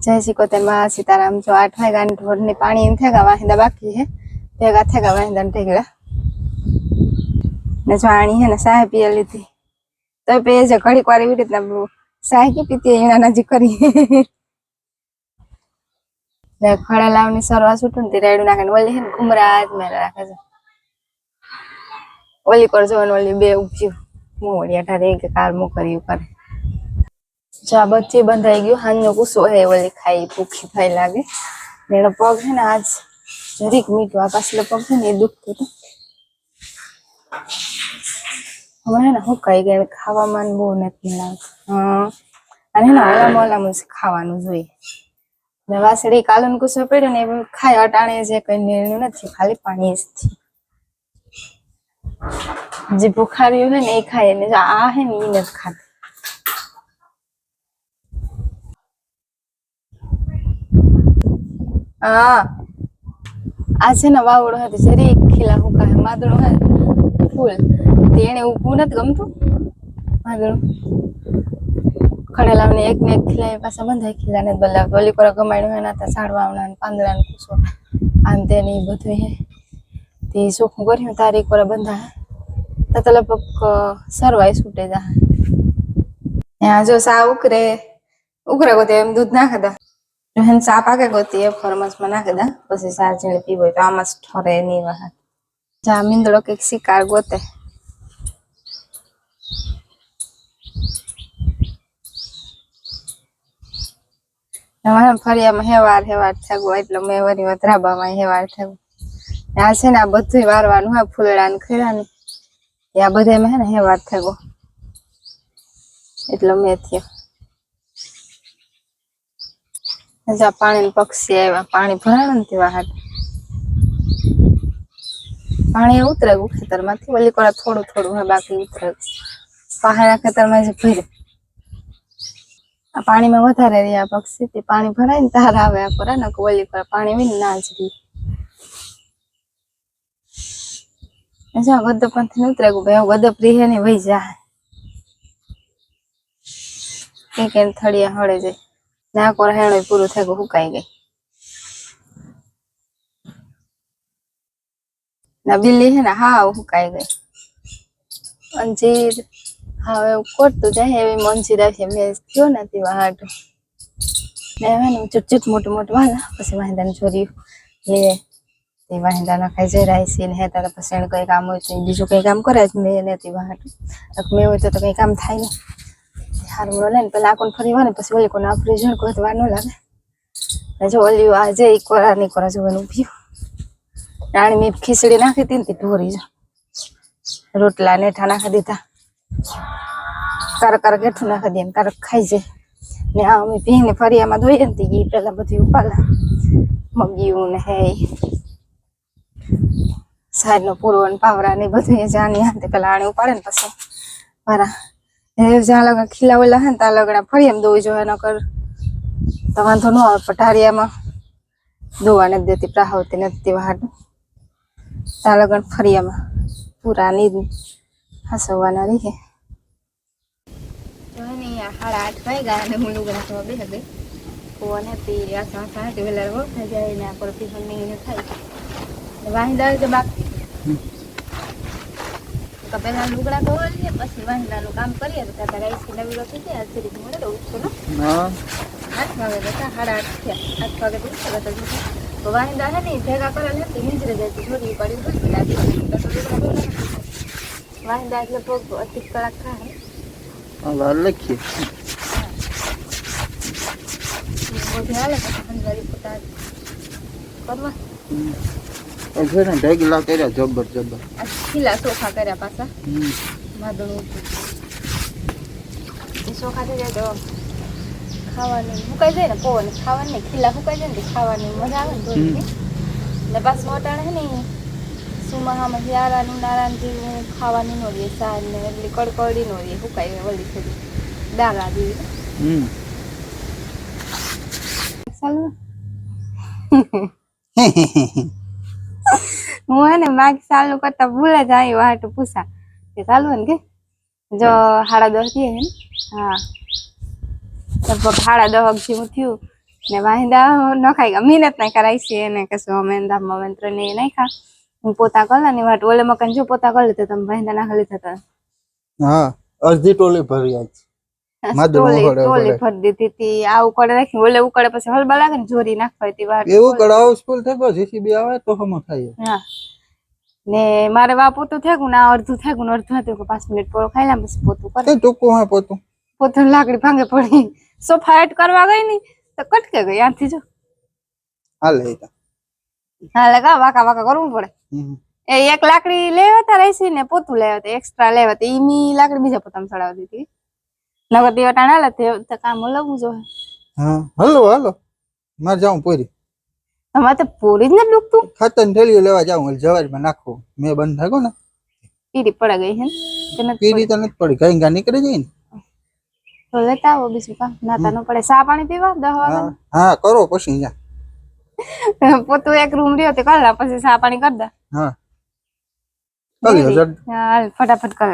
जय सिकोतेर मा सीताराम जो 8 वाग्या ढोरने पाणी इन थेगा वाहिंदा बाकी है तेगा थेगा वाहिंदा ढेगड़ा ने जाणी है ने चाय पी ली थी तो पे जे घड़ी क्वारी भी इतना चाय की पीती है ना जी करी ने खड़ा लावनी सरवा सुटून ती रेडू नाखन ओली है घुमराज मेरा राखे जो ओली कर जो ओली बे उपज्यो मोड़िया ठारे के कार मो करी करे जा बच्चे बंधाई गयो हानो कुसो है ओली खाई भूखी थाई लागे नेनो पग है ना आज जरीक मीठो आ पाछलो पग है ने दुखतो तो हमारे ना हुकाई गए खावामां बહુ નથી લાગતું અને ના ઓલામાં ખાવાનું જોઈએ ને વાસળી કાલન કુસો પડ્યો ને ખાય અટાણે જે કઈ નિર્ણય નથી ખાલી પાણી જ થી જે ભૂખાર્યું है ને એ ખાય ને આ है ને ઈ નથી ખાતી हाँ आज है ना वावड़ो है जरी खिला हुका है मादड़ो है फूल तेने ऊपू नत गमतु मादड़ो खड़ेला ने एक खिलाए पासा बंधाई खिलाने बल्ला गोली कोरा गमाणो है ना ता साडवावना पांदरा ने कुसो आंते ने बधुं है ते सोखू कर्यो तारी कोरा बंधा है ततला पक सरवाई छूटे जा यहाँ जो सा उकरे गोते एम दूध नाख दा हन सा पाके गोती है फरमस में नाख दा पछी सार चीणी पीवो तो आमस ठरे नी वाह जा मींदड़ो के शिकार गोते हमारे फरिया में हेवार थगो એટલે મે વરી વતરાબામાં हेवार थगो આ છે ને આ બધું વારવાનું હે ફૂલડા ને ખીરા ને આ બધે મે હે ને हेवार थगो એટલે મે થયો जा पानी पक्षी आया पानी भराणो ने तेवा हाट पानी उतरे खेतर में ओली कोरा थोड़ू थोड़ू है बाकी उतरे पहाड़ा खेतर में जे भरे आ पानी में वधारे रिया पक्षी ते पानी भराय ने तार आवे आ कोरा न ओली कोरा पानी में ना ज री ऐसा गद्दो पंथ ने उतरे गो भाई गद्दो प्री है ने वही जा के थड़िया हड़े जे ना कोरा हेणो पूरो थगो हुकाई गई ना बिल्ली है ना हाव हुकाई गई अंजीर हाव कोटतो जाय एवी मंजीरा छे मे क्यों नथी वाट ने है ने चुट मोटो मोटो वाला पछी वाहिंदाने छोरी ले ते वाहिंदाना खाई जराय छे ने हेता पछी एने कई काम होय तो बीजो कई काम करे मे नथी वाट मे होय तो कई काम थाय ने हारू ले पेला कोन फरी वाने पछी ओली कोन आपरे जण को तो वानो लागे जो ओली आज एक कोरा नहीं कोरा जो नु पियो राणी में खिचड़ी नाखी थी ने ढोरी जो रोटला ने ठाना खा दीता कर कर गेठू नाखी दे कर खाई जे ने आ मी पीने फरिया में धोई ने ती पेला बधी उपाला मगिયું ने है साइड नो पूरो ने पावरा ने बधी जानी हाथे पेला आणे उपाड़े ने पछी मारा ए जा लगा खिलावेला है ता लगड़ा फरिया में दोई जो है नकर तो वांधो न आवे पटारिया में दोवा ने देती प्राहवती नती वाट ता लगन फरिया में पूरा नी हसवाना रही है तो है नहीं 8:30 वाग्या ने હું લુગડા તો બેહી ગઈ કોને પી આ સાસા કે વેલા રો થઈ જાય ને પર પી હની ને થાય વાહિંદા જે બાકી તો પેલા લુગડા ધોઈએ પછી વાહિંદાનું કામ કરીએ તો તારા રાઈસ की नवी रोटी છે આજરી મોડે તો ઉઠો ને હા 8 વાગે બેટા 8:30 થયા 8 વાગે તો તો વાહિંદા है नहीं भेगा करे ने तो निजरे जाती छोरी पड़ी तो वाहिंदा એટલે પગ અતિ કડક થાય આ લખી वो ध्यान है हंगारी पता करवा ऐसे ने ढेगला કર્યા જબર જબર ખીલા સોખા કર્યા પાછા માદળું એ સોખા થઈ જાય તો ખાવાની હુકાઈ જાય ને પવન ખાવાની ખીલા હુકાઈ જાય ને ખાવાની મજા આવે ને ધોઈ ને પાછું અટાણે હે ને સુમાહામાં યારાનું નારાયણ જેવું ખાવાની નો રહે સાર ને એટલી કડકડી નો રહે હુકાઈ વળી થોડી દાગા જેવી ચાલુ હું હે ને માગ ચાલુ કરતા ભૂલે જાય વાટ પૂછા કે ચાલુ ને કે જો 10:30 થયે હે હા लगभग 10:30 જેવું થયું ને વાહિંદા નખાઈ ગયા મહેનત નહીં કરાઈ છે એને કશું અમે ધામમાં મંત્ર ને નહીં ખા હું પોતા કર ને વાટ ઓલે મકાન જો પોતા કરી લીધો તમે વાહિંદા નાખી લીધા હતા હા અડધી ટોલી ભરી આજ ટોલી ભરી દીધી હતી આ ઉકળે રાખી ઓલે ઉકળે પછી હલબા લાગે ને જોરી નાખવા હતી વાત એવું કડાવ સ્કૂલ થઈ ગયો જીસીબી આવે તો હમ થાય હા ને મારે વા પોતું થેગું ને અડધું થેગું ને અડધું હતું કે 5 મિનિટ પૂરો ખાઈ લે પછી પોતું કરે તે ટૂંકું હા પોતું પોતું લાકડી ભાંગે પડી સોફા હેટ કરવા ગઈ ની તો કટકે ગઈ આથી જો હાલે હા લગા વાકા વાકા કરવું પડે એ એક લાકડી લેવાતા રહેશે ને પોતું લેવાતા એક્સ્ટ્રા લેવાતા ઈની લાકડી બીજા પોતામાં ચડાવી દીધી નગર દેવટાણા હાલે તે કામ લગવું જોઈએ હા હાલો હાલો માર જાઉં પૂરી તમારે તો પૂરી જ નથી ડૂબતું ખાતર ની થેલીઓ લેવા જાઉં જવાજમાં નાખો મેં બંધ થાકો ને પીરી પડા ગઈ હે કે નથી પીરી તો નથી પડી કઈ ગા નીકળી જાય ને તો લેતા આવો બીજું કામ નાતા ન પડે સા પાણી પીવા 10 વાગે હા કરો પછી જા પોતું એક રૂમ રહ્યો તે કર પછી સા પાણી કર દે હા ચાલી હજાર હાલ ફટાફટ કર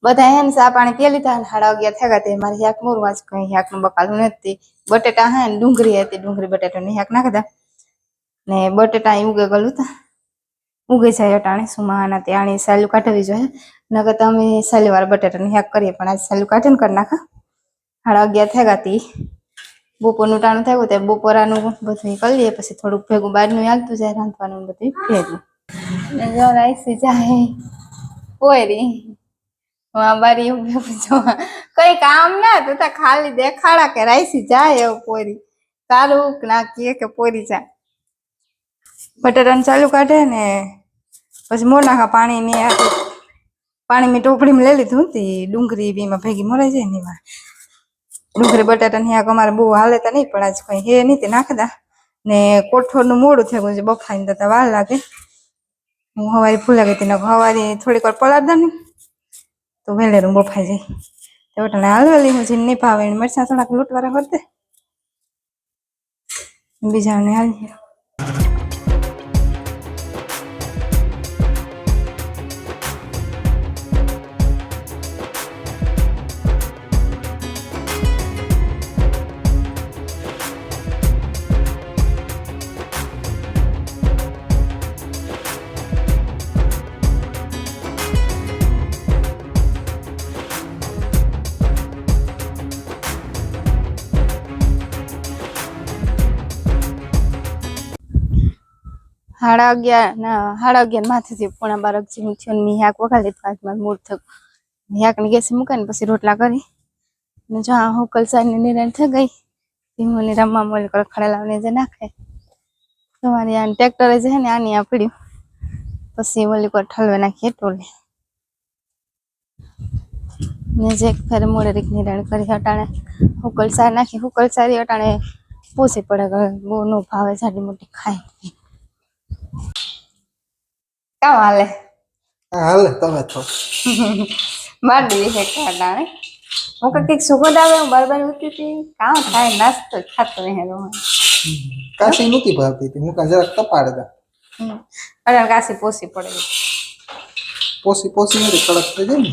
બધા હે ને સા પાણી પી લીધા ને 11:30 થયા તે મારી હાક મોરવા કઈ હાક નું બકાલું નથી બટેટા હે ને ડુંગળી હતી ડુંગળી બટેટા ની હાક નાખતા ને બટેટા ઉગે ગયું તા ઉગે જાય અટાણે સુમાના ત્યાણી સાલું કાઢવી જોઈએ નકર તમે સાલી વાર બટેટા ની હાક કરીએ પણ આજ સાલું કાઢીને કરી નાખા 11:30 થયા તી બપોરનું ટાણું થયું તે બપોરાનું બધું કરી લઈએ પછી થોડુંક ભેગું બહારનું હાલતું જાય રાંધવાનું બધું ભેગું ને જો રાઈસી જાય પોરી બારી કઈ કામ ના તો ખાલી દેખાડા કે રાઈસી જાય એવું પોરી સારું ના કે પોરી જાય બટાટાને ચાલુ કાઢે ને પછી મોર નાખા પાણી ની પાણી મેં ટોપડીમાં લઈ લીધું હતી ડુંગળી બીમાં ભેગી મોરાઈ જાય ને એમાં ડુંગળી બટાટા ની અમારે બહુ હાલે તો નહીં પણ આજ કઈ હે નહીં તે નાખતા ને કોઠોરનું મોડું થયું છે બફાઈને તો વાર લાગે હું હવારી ફૂલા ગઈ હતી હવારી થોડીક વાર પલાળદા ને તો વેલેરું બફાઈ જાય તો વટાણે હાલવેલી હું નહીં ભાવે મરચાં થોડાક લૂંટવાળા કરતે બીજાને હાલી સાડા 11 માથેથી 11:30 જેવું થયું ને હાક વગાડી પાંચમાં મૂળ થયું હાક ને ગેસ મૂકે ને પછી રોટલા કરી ને જો હુકલ સાઈડ ની નિરણ થઈ ગઈ ધીમોની રમવા મોલ કર ખડેલાવને જે નાખે તમારી આ ટ્રેક્ટરે છે ને આની આ પડ્યું પછી ઓલી પર ઠલવે નાખીએ ટોલે ને જે ફેર મોડે રીક નિરણ કરી હટાણે હુકલ સાર નાખી હુકલ સારી હટાણે પોસી પડે બહુ નો ભાવે સાડી મોટી ખાય કામ હાલે હાલે તમે તો માર દી હે કાડાણે હું કઈક સુગંધ આવે હું બાર ઉઠી હતી કામ થાય નાસ્તો ખાતો નહીં રહો કાશી નહોતી ભાવતી હતી હું જરાક તપાડતા અરે કાશી પોસી પડે પોસી નથી કડક થઈ જાય ને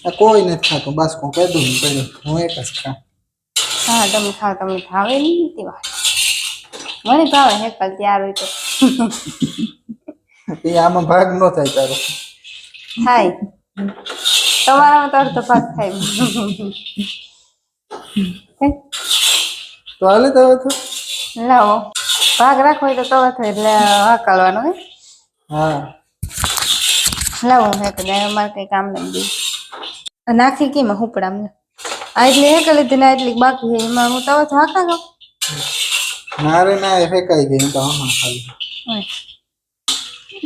આ કોઈ નથી ખાતું બસ કોઈ કીધું ને પડ્યું હું એક જ ખા હા તમે ખાવ તમને ભાવે નહીં તે વાત મને ભાવે હે કાલ ત્યાર હોય તો એ આમાં ભાગ ન થાય તારો થાય તમારામાં તો અડધો ભાગ થાય તો હાલે તમે તો લાવો ભાગ રાખવો હોય તો તવા થાય એટલે હકાલવાનો હે હા લાવો હે કદાચ અમારે કઈ કામ નહીં દે નાખી કેમ હુપડા આ એટલી હે કરી લીધી ને એટલી બાકી છે એમાં હું તવા તો હાકા ગયો મારે ના ફેંકાઈ ગઈ તો આમાં ખાલી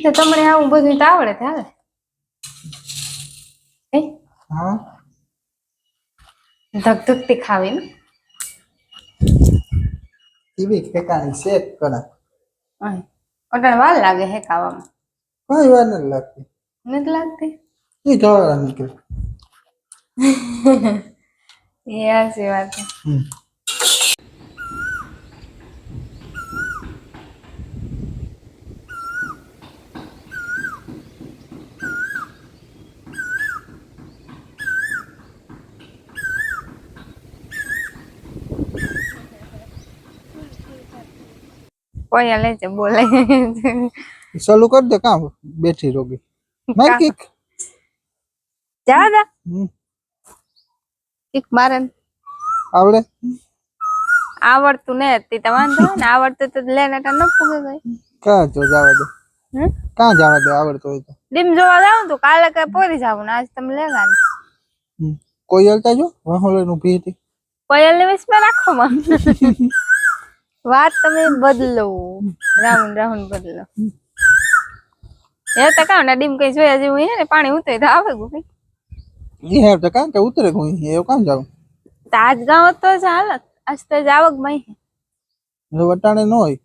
તો તમને આવું બધું તો આવડે છે હાલે હા ધકધકતી ખાવી ને ટીવી ફેંકાણી શેક કરે અટાણે વાર લાગે હે ખાવામાં કઈ વાર નથી લાગતી નથી લાગતી એ જવા નીકળે એ હાચી વાત છે કોઈ લે છે બોલે ચાલુ કર દે કામ બેઠી રોગી માર કિક જા દા હમ, કિક મારે આવડે આવડતું ને તી તો વાંધો ને આવડતું તો લે ને ન પૂગે ગઈ કાં જો જવા દે હમ કાં જવા દે આવડતું હોય તો ડીમ જોવા જાવ તો કાલે કઈ પોરી જાવ ને આજ તમે લેગા હમ. કોઈ હલતા જો વાહોલે નું ભી હતી કોયલ ને વિસ્મા રાખો માં વાત તમે બદલો રાઉન્ડ બદલો એ તો કાં ના ડીમ કઈ જોયા જેવું હે ને પાણી ઉતરે તો આવે ગઈ એ હે તો કાં કે ઉતરે કોઈ એ કાં જાવ તો આજ ગાવ તો જ હાલત આજ તો જાવક મઈ જો વટાણે ન હોય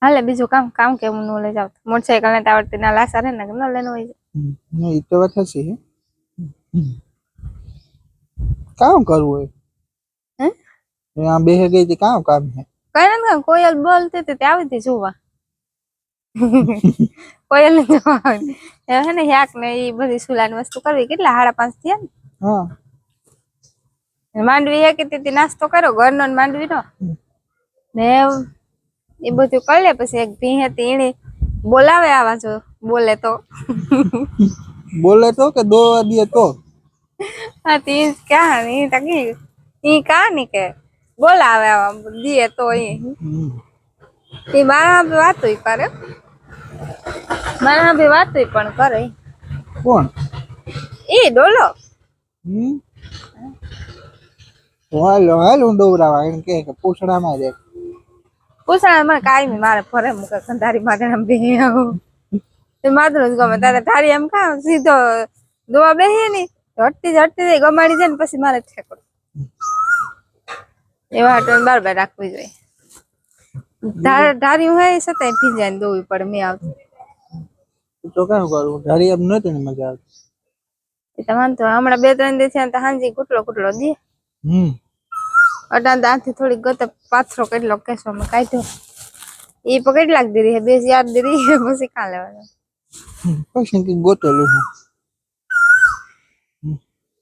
હાલે બીજું કામ કામ કેવું નું લઈ જાવ મોટરસાઇકલ ને તો આવડતી ના લાસા રે ને ન લેનો હોય નહીં તો વાત હશે કામ કરવું હોય હે આ બેહે ગઈ હતી કામ કામ હે કઈ નથી કોયલ બોલતી હતી તે આવી હતી જોવા કોયલ ને જોવા હે ને યાક ને એ બધી સુલાની વસ્તુ કરવી કેટલા 5:30 થયા હા ને માંડવી હે કે તે નાસ્તો કર્યો ઘરનો ને માંડવી નો ને એ બધું કરી લે પછી એક ભી હતી એને બોલાવે આવા જો બોલે તો બોલે તો કે દો દે તો હા તી ક્યાં એ તકી ઈ કા ની કે બોલાવે આવા દે તો એ મારા વાતોય કરે મારા વાતોય પણ કરે કોણ એ ડોલો હમ હાલો હાલો ડોવરાવા એમ કે પૂછડામાં દે પૂછા મને કાઈ મારે ફરે મુકે કંધારી માથે આમ બે આવું તે માધરો જ ગમે તારે ધારી એમ ખા સીધો દોવા બેહી ની હટતી ગમાડી જાય ને પછી મારે ઠેકડો એવા હટન બાર રાખવી જોઈએ ધાર્યું હોય છતાંય ભીંજાય ને દોવી પડે મેં આવતી તો કામ કરું ધારી એમ નહોતી ને મજા આવતી એ તો વાંધો હમણાં 2-3 દિવસ થયા તો હાંજી કુટલો દે અટાણ આથી થોડીક ગતે પાથરો કેટલો કેસવામાં કાઢ્યો એ પણ કેટલાક દીરી હે 2 દીરી પછી કાં લેવાનો પછી કઈ ગોતેલું છે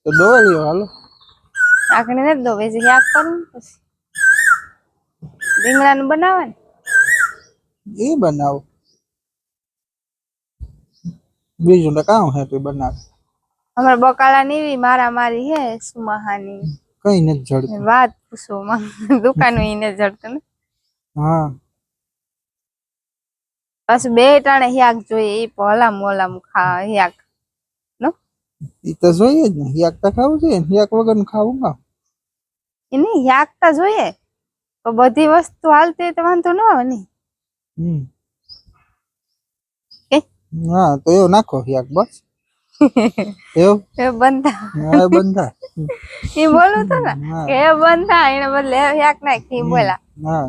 તો દોવા લ્યો હાલો આખણી નથી દો વેજી યાદ કરું પછી રીંગણાનું બનાવે ને એ બનાવો બીજું તો કામ હે તો બનાવે અમારે બકાલા ની મારા મારી હે સુમાહાની કઈ નથી જડતું વાત પૂછો માં દુકાન ઈને જડતું ને હા પાછું 2 ટાણે યાક જોઈએ એ હલામ ખા યાક નો એ તો જોઈએ જ ને યાક તો ખાવું જોઈએ ને યાક વગર નું ખાવું ના એને યાક તો જોઈએ તો બધી વસ્તુ હાલતી હોય તો વાંધો ન આવે ને હા તો એવું નાખો યાક બસ એવું એ બંધા હા બંધા એ બોલું તો ને કે એ બંધા એને બદલે યાક નાખી બોલા હા